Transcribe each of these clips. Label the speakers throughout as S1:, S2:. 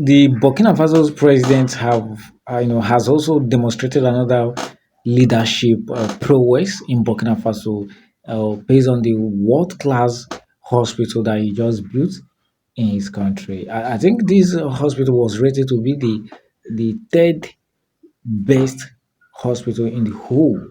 S1: The Burkina Faso's president has also demonstrated another leadership prowess in Burkina Faso, based on the world class hospital that he just built in his country. I think this hospital was rated to be the third best hospital in the whole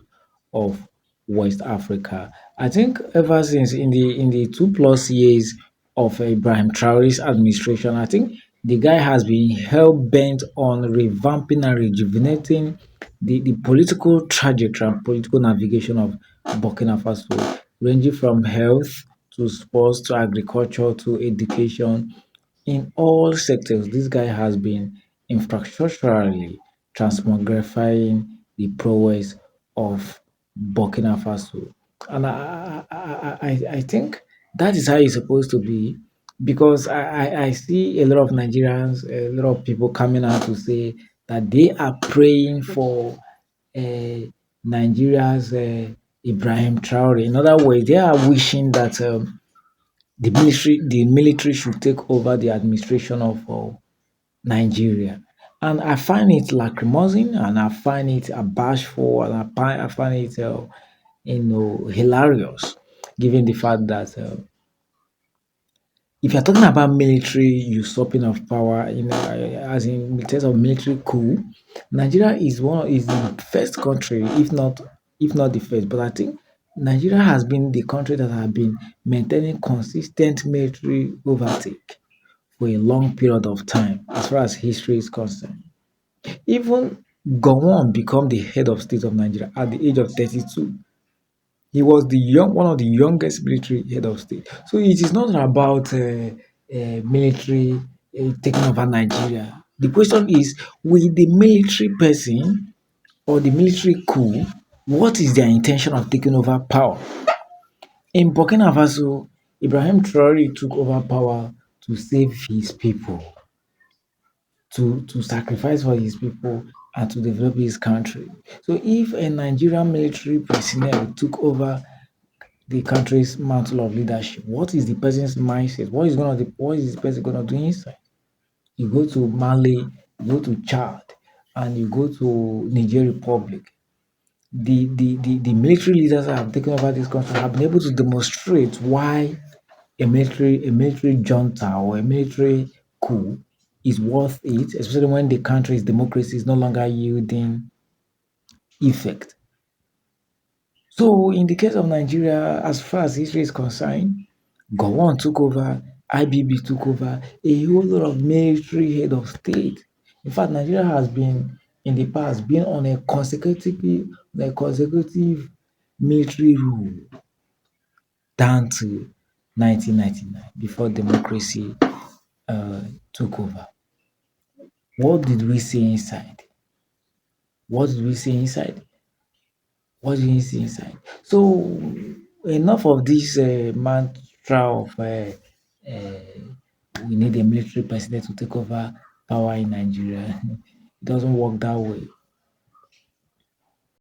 S1: of West Africa. I think ever since in the 2+ years of Ibrahim Traoré's administration, I think the guy has been hell bent on revamping and rejuvenating the political trajectory and political navigation of Burkina Faso, ranging from health to sports to agriculture to education. In all sectors, this guy has been infrastructurally transmogrifying the prowess of Burkina Faso. And I think that is how it's supposed to be, because I see a lot of Nigerians, a lot of people coming out to say that they are praying for uh, Nigeria's Ibrahim Traoré. In other words, they are wishing that the military should take over the administration of Nigeria. And I find it lacrimosing, and I find it bashful, and I find it hilarious, given the fact that if you're talking about military usurping of power, as in terms of military coup, Nigeria is the first country, if not the first, but I think Nigeria has been the country that has been maintaining consistent military overtake for a long period of time, as far as history is concerned. Even Gowon became the head of state of Nigeria at the age of 32. He was one of the youngest military head of state. So it is not about military taking over Nigeria. The question is, will the military person or the military coup, what is their intention of taking over power? In Burkina Faso, Ibrahim Traoré took over power to save his people, to sacrifice for his people, and to develop his country. So if a Nigerian military personnel took over the country's mantle of leadership, what is the person's mindset? What is the person gonna do inside? You go to Mali, you go to Chad, and you go to Niger Republic. The military leaders that have taken over this country have been able to demonstrate why a military junta or a military coup is worth it, especially when the country's democracy is no longer yielding effect. So in the case of Nigeria, as far as history is concerned, Gowon took over, IBB took over, a whole lot of military head of state. In fact, Nigeria has been in the past been on a consecutive military rule down to 1999 before democracy took over. What did we see inside? What did we see inside? What did we see inside? So enough of this mantra of we need a military president to take over power in Nigeria. It doesn't work that way.